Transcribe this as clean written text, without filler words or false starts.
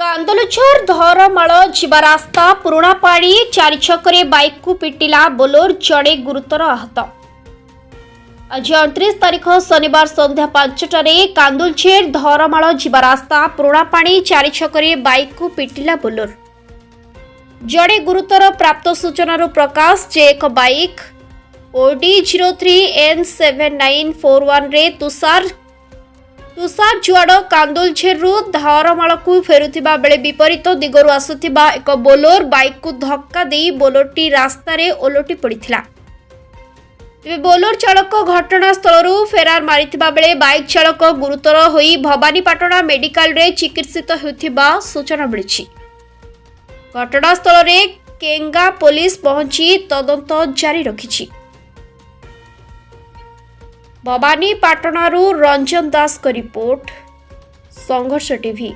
कांदलझर धरमाल जीवा रास्ता पुरापाड़ी चारि छकरे बाइक को पिटिला बोलोर जड़े गुरुतर आहत। आज 29 तारीख शनिवार संध्या 5टारे कांदलझर धरमाल जीवा रास्ता पुरापाड़ी चारि छकरे बाइक को पिटिला बोलोर जड़े गुरुतर। प्राप्त सूचना प्रकाश जे एक बाइक ओडी 03N7941 रे तुषार जुआड़ कांदलझेरु धरमाल को फेरुथिबा बेले विपरीत दिगरु आसुथिबा एक बोलोर बाइक को धक्का देई बोलोरटी रास्ता रे ओलटी पड़िथिला। तेबे बोलोर चालक घटनास्थलरू फेरार मारिथिबा बेले बाइक चालक गुरुतर होई भवानीपाटना मेडिकल रे चिकित्सित हेउथिबा सूचना मिलिछि। घटनास्थल रे केंगा पुलिस पहुंची तदंत जारी रखिछि। भवानीपाटनारू रंजन दास का रिपोर्ट, संघर्ष टीवी।